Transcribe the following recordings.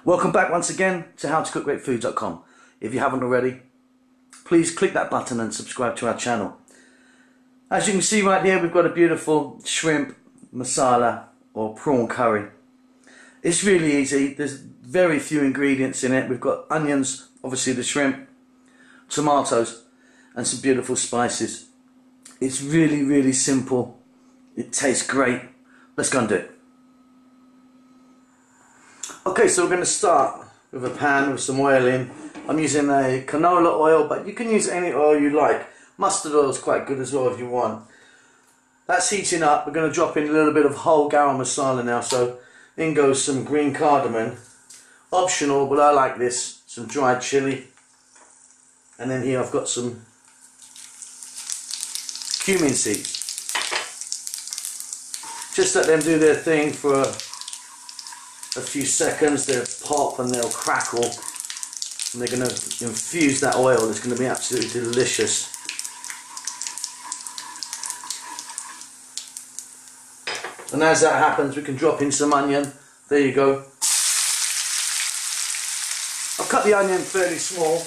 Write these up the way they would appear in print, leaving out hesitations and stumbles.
Welcome back once again to howtocookgreatfoods.com. If you haven't already, please click that button and subscribe to our channel. As you can see right here, we've got a beautiful shrimp masala or prawn curry. It's really easy. There's very few ingredients in it. We've got onions, obviously the shrimp, tomatoes and some beautiful spices. It's really simple. It tastes great. Let's go and do it. Okay, so we're going to start with a pan with some oil in. I'm using a canola oil, but you can use any oil you like. Mustard oil is quite good as well if you want. That's heating up. We're going to drop in a little bit of whole garam masala now. So in goes some green cardamom. Optional, but I like this. Some dried chilli. And then here I've got some cumin seeds. Just let them do their thing for a few seconds. They'll pop and they'll crackle, and they're going to infuse that oil. It's going to be absolutely delicious. And as that happens, we can drop in some onion. There you go. I've cut the onion fairly small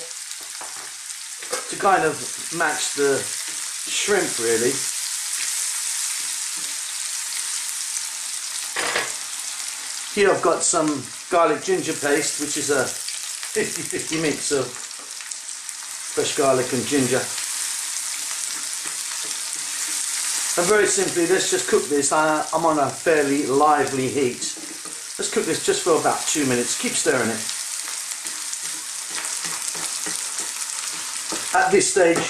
to kind of match the shrimp really. Here I've got some garlic ginger paste, which is a 50-50 mix of fresh garlic and ginger. And very simply, let's just cook this. I'm on a fairly lively heat. Let's cook this just for about 2 minutes. Keep stirring it. At this stage,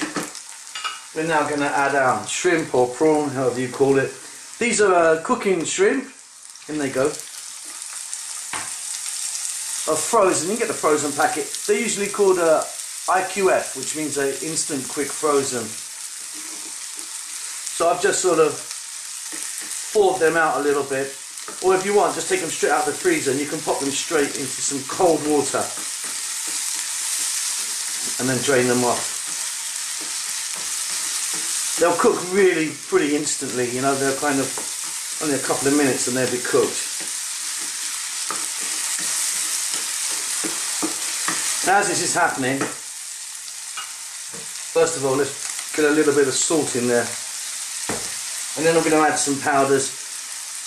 we're now going to add our shrimp or prawn, however you call it. These are cooking shrimp. In they go. Are frozen. You can get the frozen packet. They're usually called IQF, which means a instant quick frozen. So I've just sort of thawed them out a little bit, or if you want, just take them straight out of the freezer and you can pop them straight into some cold water and then drain them off. They'll cook really pretty instantly, you know, they're kind of only a couple of minutes and they'll be cooked. Now, as this is happening, first of all, let's get a little bit of salt in there, and then I'm going to add some powders.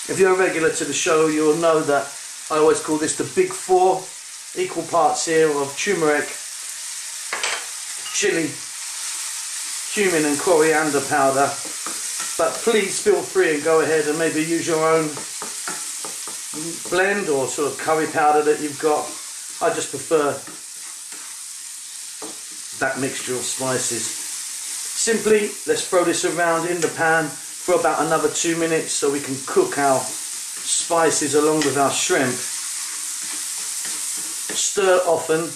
If you're a regular to the show, you'll know that I always call this the big four. Equal parts here of turmeric, chilli, cumin and coriander powder. But please feel free and go ahead and maybe use your own blend or sort of curry powder that you've got. I just prefer that mixture of spices. Simply, let's throw this around in the pan for about another 2 minutes so we can cook our spices along with our shrimp. Stir often.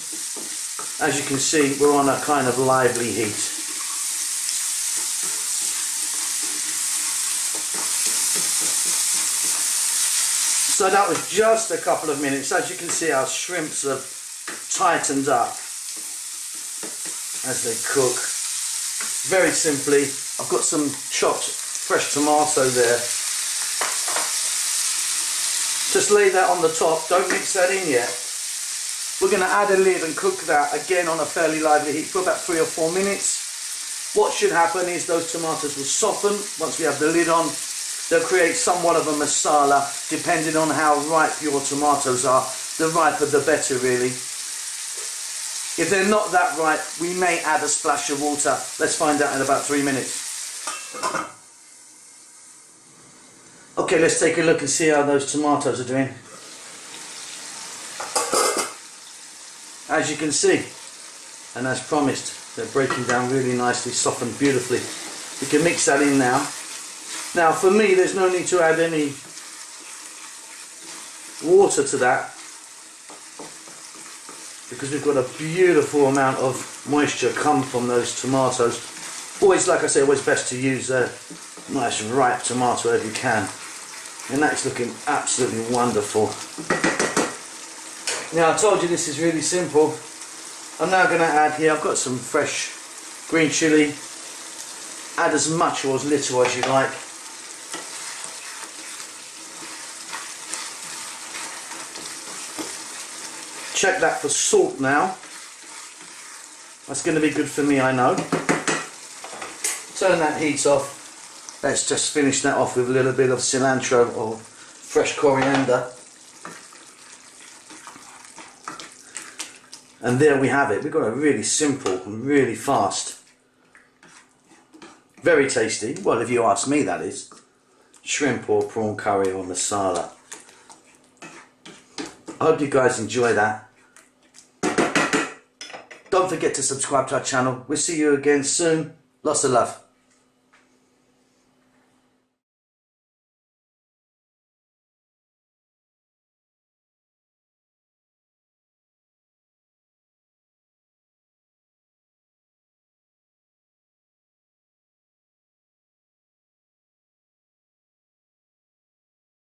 As you can see, we're on a kind of lively heat. So that was just a couple of minutes. As you can see, our shrimps have tightened up as they cook. Very simply, I've got some chopped fresh tomato there. Just lay that on the top, don't mix that in yet. We're going to add a lid and cook that again on a fairly lively heat for about 3 or 4 minutes. What should happen is those tomatoes will soften once we have the lid on. They'll create somewhat of a masala depending on how ripe your tomatoes are. The riper the better really. If they're not that ripe, we may add a splash of water. Let's find out in about 3 minutes. Okay, let's take a look and see how those tomatoes are doing. As you can see, and as promised, they're breaking down really nicely, softened beautifully. We can mix that in now. Now for me, there's no need to add any water to that, because we've got a beautiful amount of moisture come from those tomatoes. Always, like I say, always best to use a nice ripe tomato if you can. And that's looking absolutely wonderful. Now I told you this is really simple. I'm now going to add here, I've got some fresh green chilli. Add as much or as little as you like. check that for salt now. That's going to be good for me, I know. Turn that heat off. Let's just finish that off with a little bit of cilantro or fresh coriander. And there we have it. We've got a really simple and really fast, very tasty, well if you ask me that is, shrimp or prawn curry or masala. I hope you guys enjoy that. Don't forget to subscribe to our channel. We'll see you again soon. Lots of love.